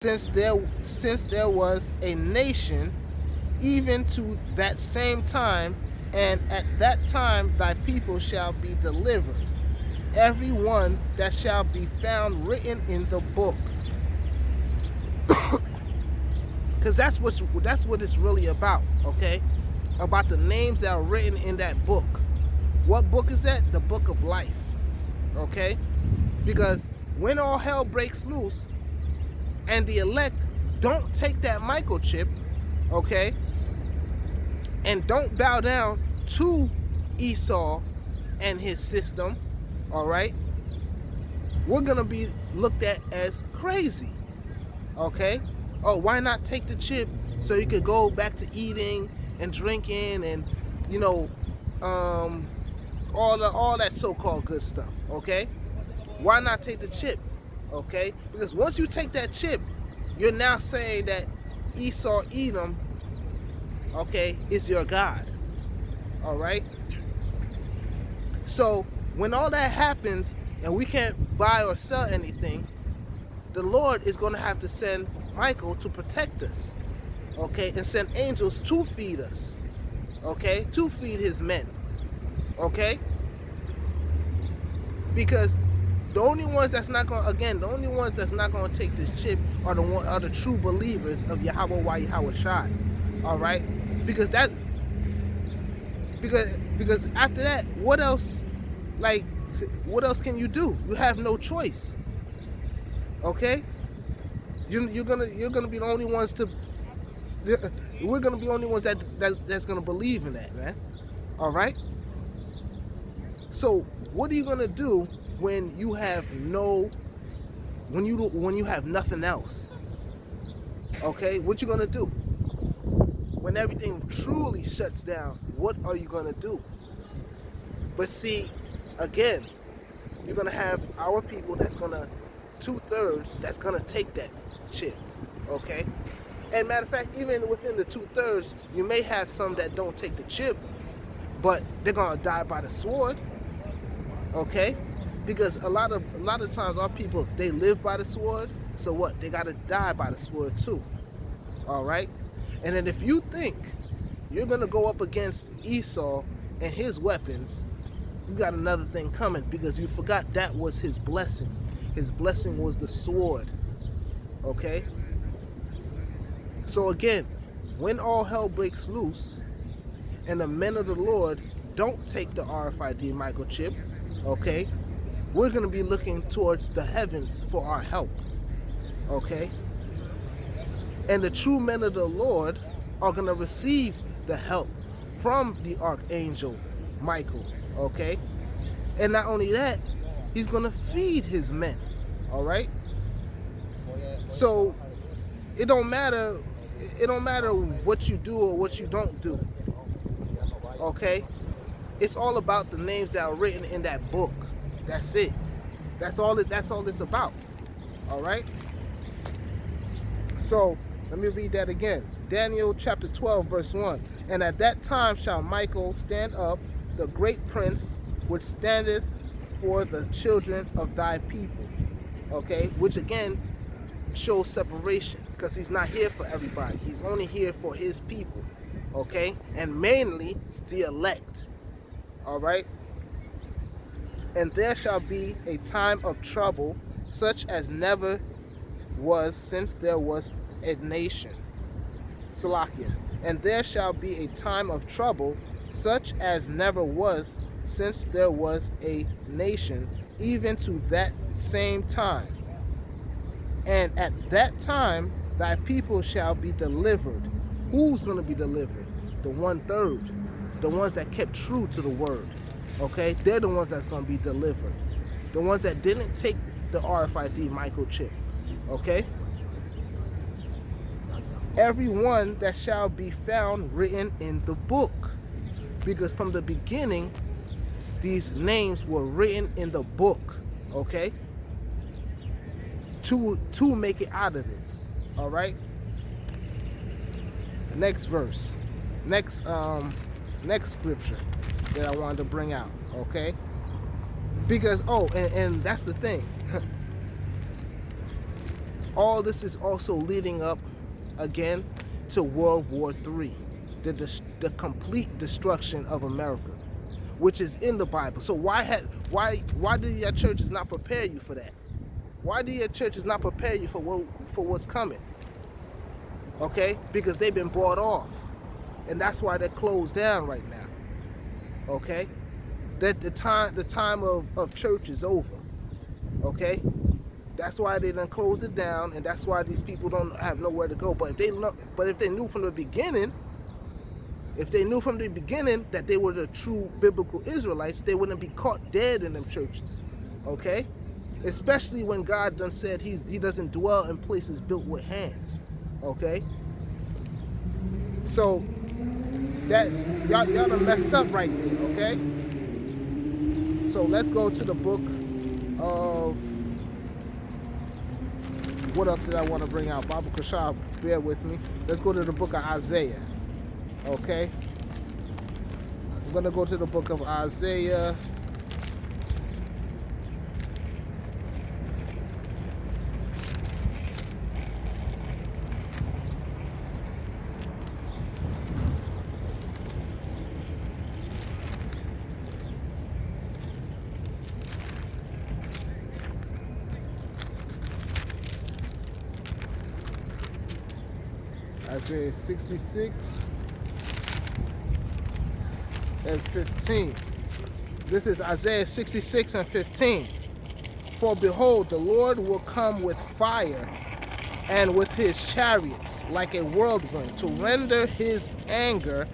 since there was a nation, even to that same time, and at that time thy people shall be delivered, every one that shall be found written in the book. Because that's what it's really about, okay? About the names that are written in that book. What book is that? The book of life, okay? Because when all hell breaks loose and the elect don't take that microchip, okay, and don't bow down to Esau and his system, all right, we're going to be looked at as crazy, okay? Oh, why not take the chip so you could go back to eating and drinking and, you know, all that so-called good stuff, okay? Why not take the chip, okay? Because once you take that chip, you're now saying that Esau Edom, okay, is your God, all right? So when all that happens and we can't buy or sell anything, the Lord is going to have to send Michael to protect us, okay, and send angels to feed us, okay, to feed his men, okay? Because the only ones that's not going to take this chip are the true believers of Yahweh Yahweh Shai, all right? Because after that, what else can you do? You have no choice, okay? You're gonna be the only ones to. We're gonna be the only ones that's gonna believe in that, man. All right. So what are you gonna do when you have nothing else? Okay, what you gonna do when everything truly shuts down? What are you gonna do? But see, again, you're gonna have our people that's gonna 2/3 that's gonna take that chip, okay? And matter of fact, even within the 2/3, you may have some that don't take the chip, but they're gonna die by the sword, okay? Because a lot of times our people, they live by the sword, so what? They gotta die by the sword too, all right? And then if you think you're gonna go up against Esau and his weapons, you got another thing coming, because you forgot that was his blessing. His blessing was the sword, okay? So again, when all hell breaks loose and the men of the Lord don't take the RFID microchip, okay, we're going to be looking towards the heavens for our help, okay? And the true men of the Lord are going to receive the help from the archangel Michael, okay? And not only that, he's going to feed his men, all right? So it don't matter what you do or what you don't do, okay? It's all about the names that are written in that book. That's it. That's all it's about, all right? So let me read that again. Daniel chapter 12 verse 1. And at that time shall Michael stand up, the great prince, which standeth for the children of thy people, okay? Which again shows separation, because he's not here for everybody. He's only here for his people, okay? And mainly the elect, all right? And there shall be a time of trouble, such as never was since there was a nation. Salakia. And there shall be a time of trouble, such as never was since there was a nation, even to that same time. And at that time, thy people shall be delivered. Who's going to be delivered? The 1/3. The ones that kept true to the word. Okay? They're the ones that's going to be delivered. The ones that didn't take the RFID microchip. Okay? Every one that shall be found written in the book. Because from the beginning, these names were written in the book. Okay? To make it out of this. All right? Next verse. Next scripture that I wanted to bring out, okay? Because and that's the thing. All this is also leading up again to World War III, the complete destruction of America, which is in the Bible. So why did your churches not prepare you for that? Why do your churches not prepare you for what's coming? Okay, because they've been bought off, and that's why they're closed down right now. Okay, that the time of church is over. Okay, that's why they done closed it down, and that's why these people don't have nowhere to go. But if they knew from the beginning, that they were the true biblical Israelites, they wouldn't be caught dead in them churches. Okay, especially when God done said he doesn't dwell in places built with hands. Okay, so that y'all done messed up right there. Okay, so let's go to the book of, what else did I want to bring out? Bible Kashab, bear with me. Let's go to the book of Isaiah. Okay, I'm gonna go to the book of Isaiah. Isaiah 66 and 15. This is Isaiah 66 and 15. For behold, the Lord will come with fire and with his chariots like a whirlwind to render his anger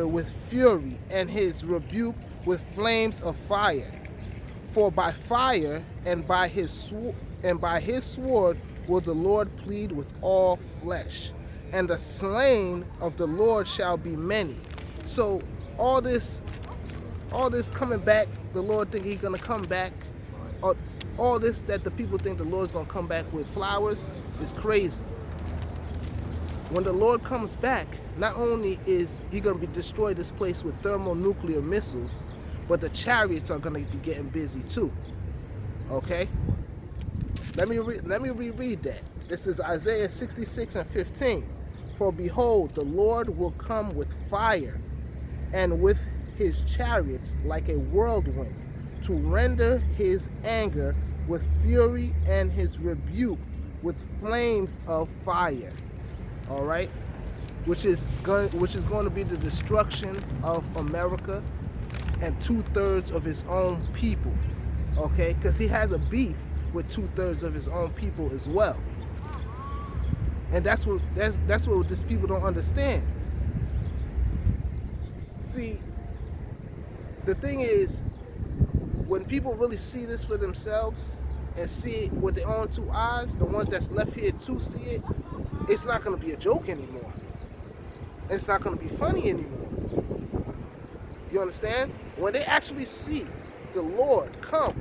with fury and his rebuke with flames of fire. For by fire and by his sword will the Lord plead with all flesh, and the slain of the Lord shall be many. So all this coming back, the Lord think he's gonna come back, all this that the people think the Lord's gonna come back with flowers is crazy. When the Lord comes back, not only is he gonna destroy this place with thermonuclear missiles, but the chariots are gonna be getting busy too. Okay? Let me reread that. This is Isaiah 66 and 15. For behold, the Lord will come with fire and with his chariots like a whirlwind to render his anger with fury and his rebuke with flames of fire. All right? Which is going to be the destruction of America and 2/3 of his own people. Okay? Because he has a beef with 2/3 of his own people as well. And that's what these people don't understand. See, the thing is, when people really see this for themselves and see it with their own two eyes, the ones that's left here to see it, it's not going to be a joke anymore. It's not going to be funny anymore. You understand? When they actually see the Lord come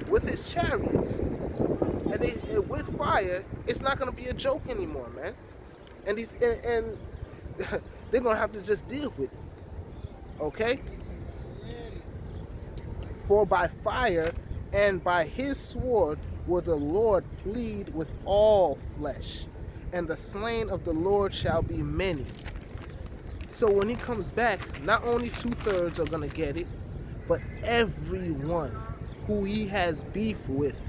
with his chariots and with fire, it's not going to be a joke anymore, man. And they're going to have to just deal with it. Okay? For by fire and by his sword will the Lord plead with all flesh, and the slain of the Lord shall be many. So when he comes back, not only 2/3 are going to get it, but everyone who he has beef with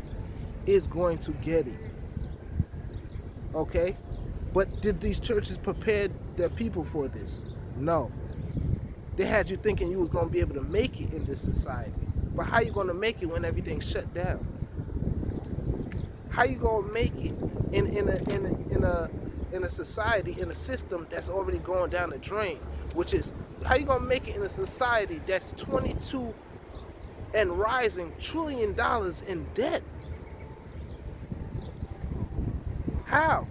is going to get it. Okay? But did these churches prepare their people for this? No. They had you thinking you was going to be able to make it in this society. But how you going to make it when everything's shut down? How you going to make it in a society, in a system that's already going down the drain? Which is, how you going to make it in a society that's 22 and rising $1 trillion in debt? How?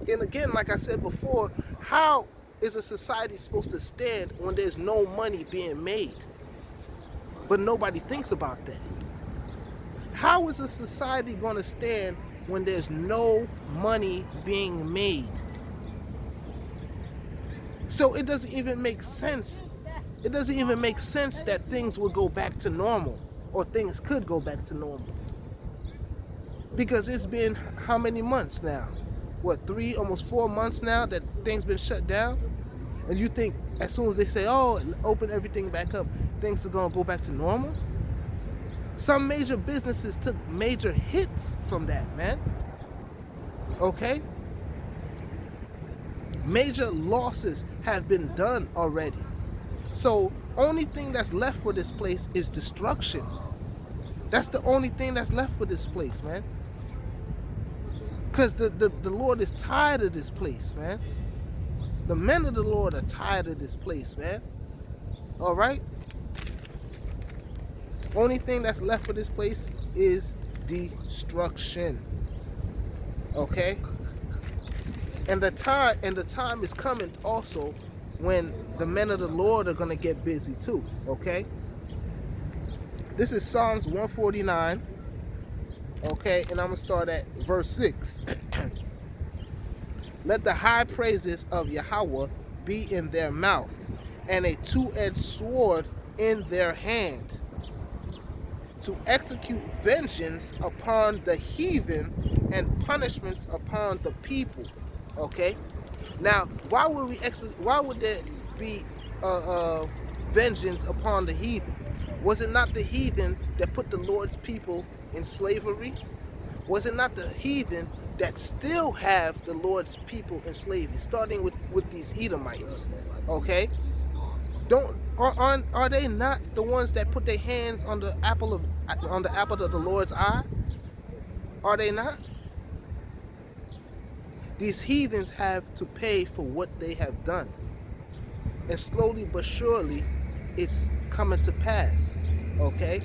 And again, like I said before, how is a society supposed to stand when there's no money being made? But nobody thinks about that. How is a society going to stand when there's no money being made? So it doesn't even make sense. It doesn't even make sense that things will go back to normal, or things could go back to normal. Because it's been how many months now? What, 3, almost 4 months now that things been shut down? And you think as soon as they say, oh, open everything back up, things are going to go back to normal? Some major businesses took major hits from that, man. Okay? Major losses have been done already. So only thing that's left for this place is destruction. That's the only thing that's left for this place, man. Because the Lord is tired of this place, man. The men of the Lord are tired of this place, man. All right? Only thing that's left for this place is destruction. Okay? And the time is coming also when the men of the Lord are going to get busy too. Okay? This is Psalms 149. Okay? And I'm going to start at verse 6. Let the high praises of Yahweh be in their mouth, and a two-edged sword in their hand, to execute vengeance upon the heathen and punishments upon the people. Okay? Now, why would there be vengeance upon the heathen? Was it not the heathen that put the Lord's people in slavery? Was it not the heathen that still have the Lord's people in slavery, starting with these Edomites? Okay? Are they not the ones that put their hands on the apple of the Lord's eye? Are they not? These heathens have to pay for what they have done. And slowly but surely, it's coming to pass. Okay?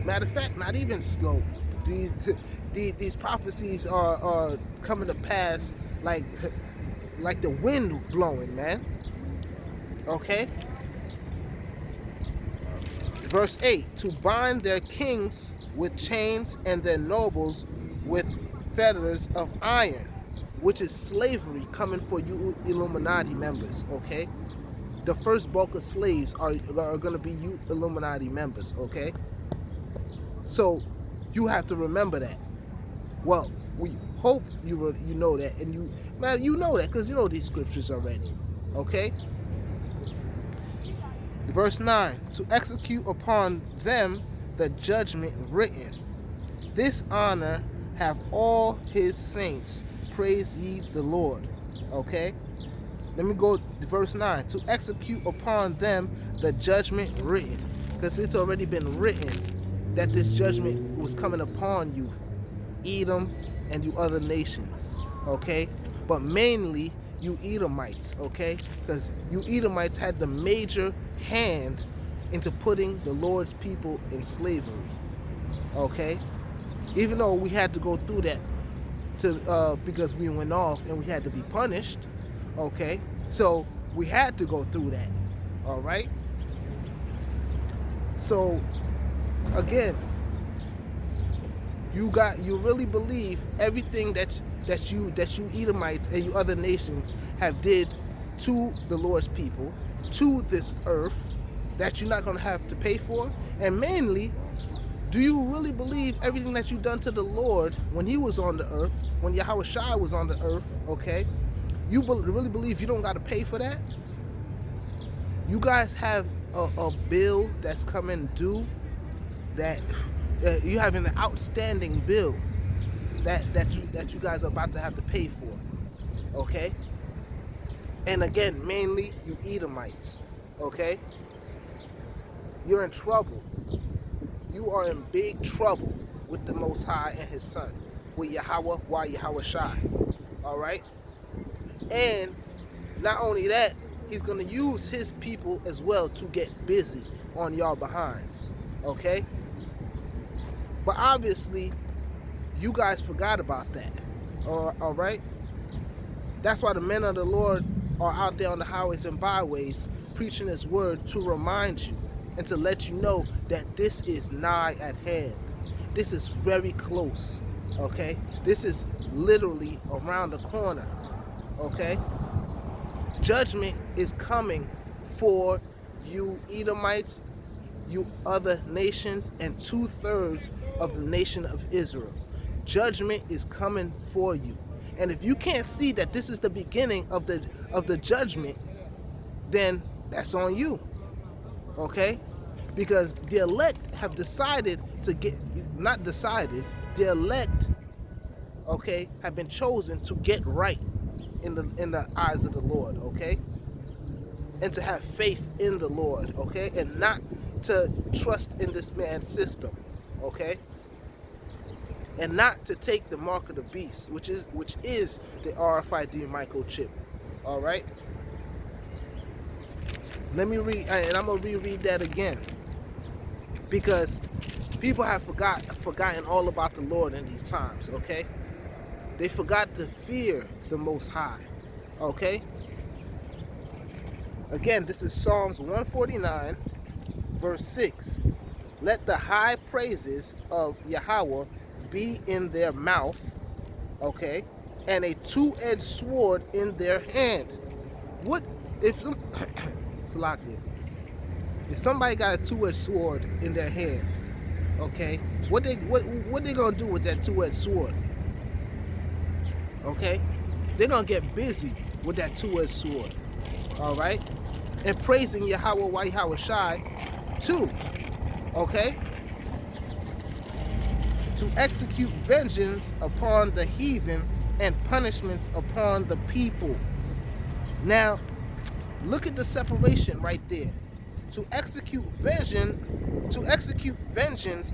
Matter of fact, not even slow. These prophecies are coming to pass like the wind blowing, man. Okay? Verse 8, to bind their kings with chains and their nobles with fetters of iron, which is slavery coming for you Illuminati members, okay? The first bulk of slaves are going to be you Illuminati members, okay? So you have to remember that. Well, we hope you know that, and you know that because you know these scriptures already, okay? Verse 9, to execute upon them the judgment written. This honor have all his saints. Praise ye the Lord. Okay? Let me go to verse 9. To execute upon them the judgment written. Because it's already been written that this judgment was coming upon you, Edom and you other nations. Okay? But mainly you Edomites. Okay? Because you Edomites had the major hand into putting the Lord's people in slavery. Okay? Even though we had to go through that because we went off and we had to be punished. Okay? So we had to go through that. All right? So again, you really believe everything that you Edomites and you other nations have did to the Lord's people, to this earth, that you're not going to have to pay for? And mainly, do you really believe everything that you've done to the Lord when he was on the earth, when Yahweh Shai was on the earth, okay? You really believe you don't got to pay for that? You guys have a bill that's coming due, that you have an outstanding bill that you guys are about to have to pay for, okay? And again, mainly you Edomites, okay? You're in trouble. You are in big trouble with the Most High and his son, with Yahweh Shai, all right? And not only that, he's going to use his people as well to get busy on y'all behinds, okay? But obviously, you guys forgot about that, all right? That's why the men of the Lord are out there on the highways and byways preaching his word to remind you and to let you know that this is nigh at hand. This is very close, okay? This is literally around the corner, okay? Judgment is coming for you Edomites, you other nations, and 2/3 of the nation of Israel. judgment is coming for you. And if you can't see that this is the beginning of the judgment, then that's on you. Okay? Because the elect have decided to not decided, the elect, okay, have been chosen to get right in the eyes of the Lord, okay? And to have faith in the Lord, okay? And not to trust in this man's system, okay? And not to take the mark of the beast, which is the RFID microchip. All right? Let me read, and I'm gonna reread that again, because people have forgotten all about the Lord in these times, okay? They forgot to fear the Most High, okay? Again, this is Psalms 149, verse 6. Let the high praises of Yahweh be in their mouth, okay, and a two-edged sword in their hand. What if some if somebody got a two-edged sword in their hand, okay, what they gonna do with that two-edged sword? Okay, they're gonna get busy with that two-edged sword, all right, and praising Yahweh Shai too, okay, to execute vengeance upon the heathen and punishments upon the people. Now, look at the separation right there. To execute vengeance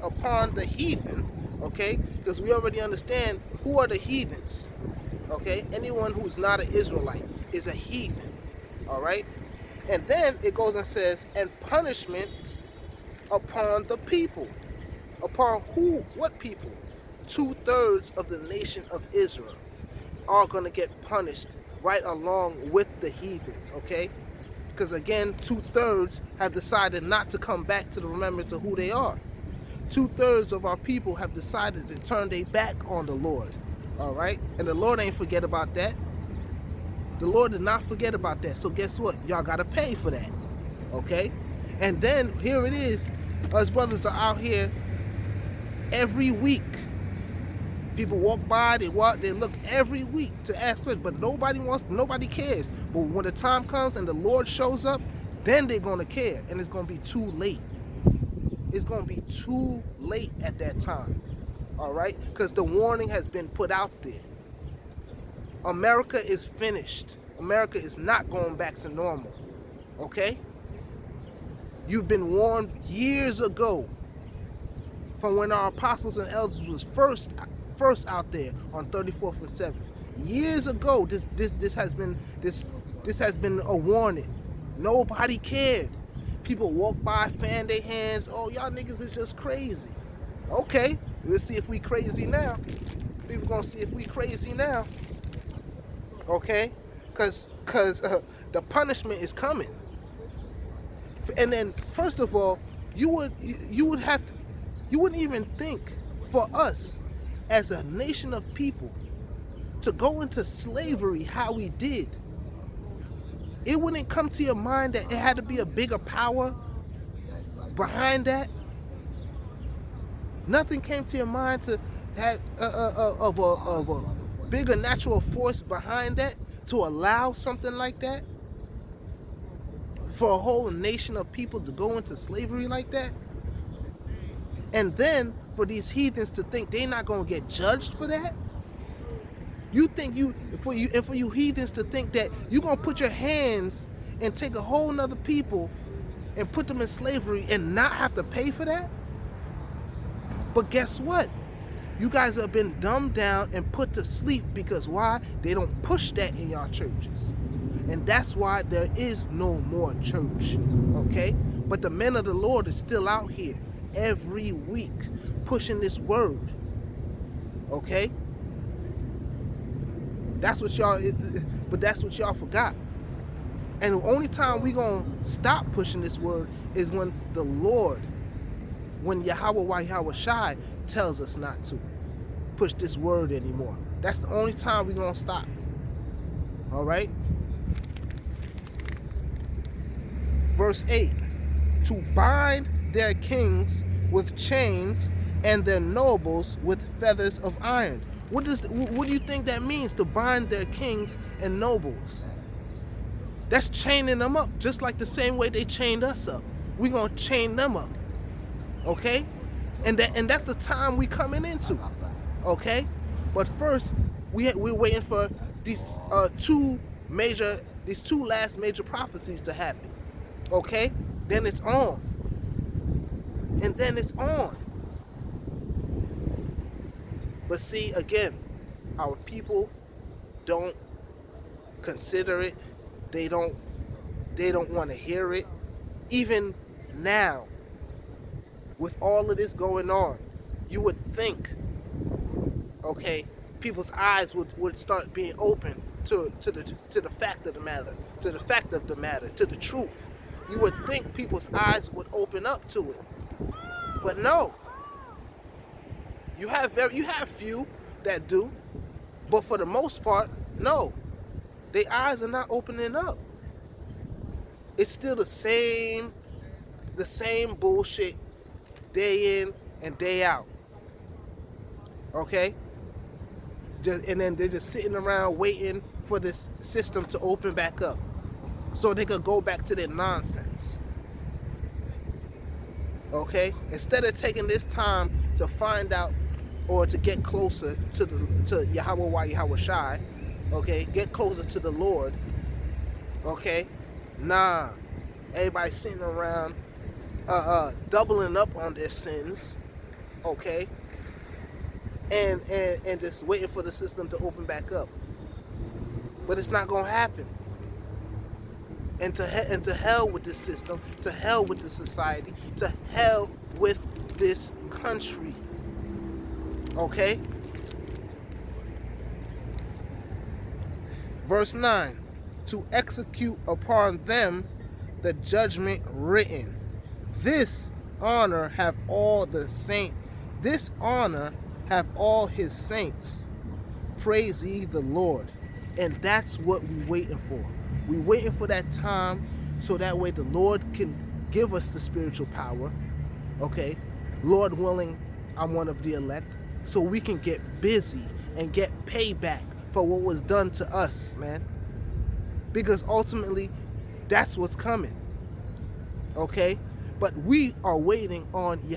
upon the heathen, okay? Because we already understand who are the heathens, okay? Anyone who's not an Israelite is a heathen, all right? And then it goes and says, and punishments upon the people. Upon who? What people? 2/3 of the nation of Israel are going to get punished right along with the heathens, okay? Because again, 2/3 have decided not to come back to the remembrance of who they are. 2/3 of our people have decided to turn their back on the Lord, all right? And the Lord ain't forget about that. The Lord did not forget about that. So guess what? Y'all got to pay for that, okay? And then here it is. Us brothers are out here every week. People walk by, they look every week to ask questions, but nobody cares. But when the time comes and the Lord shows up, then they're gonna care, and it's gonna be too late. It's gonna be too late at that time, all right? Because the warning has been put out there. America is finished. America is not going back to normal, okay? You've been warned years ago, from when our apostles and elders was first out there on 34th and 7th. Years ago, this has been a warning. Nobody cared. People walk by, fan their hands. Oh, y'all niggas is just crazy. Okay, let's see if we crazy now. People gonna see if we crazy now. Okay, cause the punishment is coming. And then, first of all, you wouldn't even think for us as a nation of people to go into slavery how we did. It wouldn't come to your mind that it had to be a bigger power behind that. Nothing came to your mind to have of a bigger natural force behind that to allow something like that for a whole nation of people to go into slavery like that. And then for these heathens to think they're not gonna get judged for that. You think for you heathens to think that you're gonna put your hands and take a whole nother people and put them in slavery and not have to pay for that? But guess what? You guys have been dumbed down and put to sleep because why? They don't push that in y'all churches. And that's why there is no more church, okay? But the men of the Lord is still out here every week pushing this word, okay? That's what y'all forgot. And the only time we gonna stop pushing this word is when the Lord, when Yahweh Shai tells us not to push this word anymore. That's the only time we gonna stop. All right. Verse 8, to bind their kings with chains and their nobles with feathers of iron. What do you think that means, to bind their kings and nobles? That's chaining them up, just like the same way they chained us up. We're going to chain them up, okay? And that's the time we coming into, okay? But first, we're waiting for these two last major prophecies to happen, okay? Then it's on. And then it's on. But see, again, our people don't consider it. They don't want to hear it. Even now, with all of this going on, you would think, okay, people's eyes would start being open to the fact of the matter, to the truth. You would think people's eyes would open up to it. But no. You have few that do, but for the most part, no. Their eyes are not opening up. It's still the same bullshit day in and day out. Okay? And then they're just sitting around waiting for this system to open back up so they could go back to their nonsense. Okay? Instead of taking this time to find out or to get closer to Yahweh Yahweh Shai, okay? Get closer to the Lord, okay? Nah. Everybody sitting around doubling up on their sins, okay? And just waiting for the system to open back up. But it's not gonna happen. And to hell with this system, to hell with this society, to hell with this country. Okay? Verse 9. To execute upon them the judgment written. This honor have all the saints. This honor have all his saints. Praise ye the Lord. And that's what we're waiting for. We're waiting for that time so that way the Lord can give us the spiritual power. Okay? Lord willing, I'm one of the elect. So we can get busy and get payback for what was done to us, man. Because ultimately, that's what's coming. Okay? But we are waiting on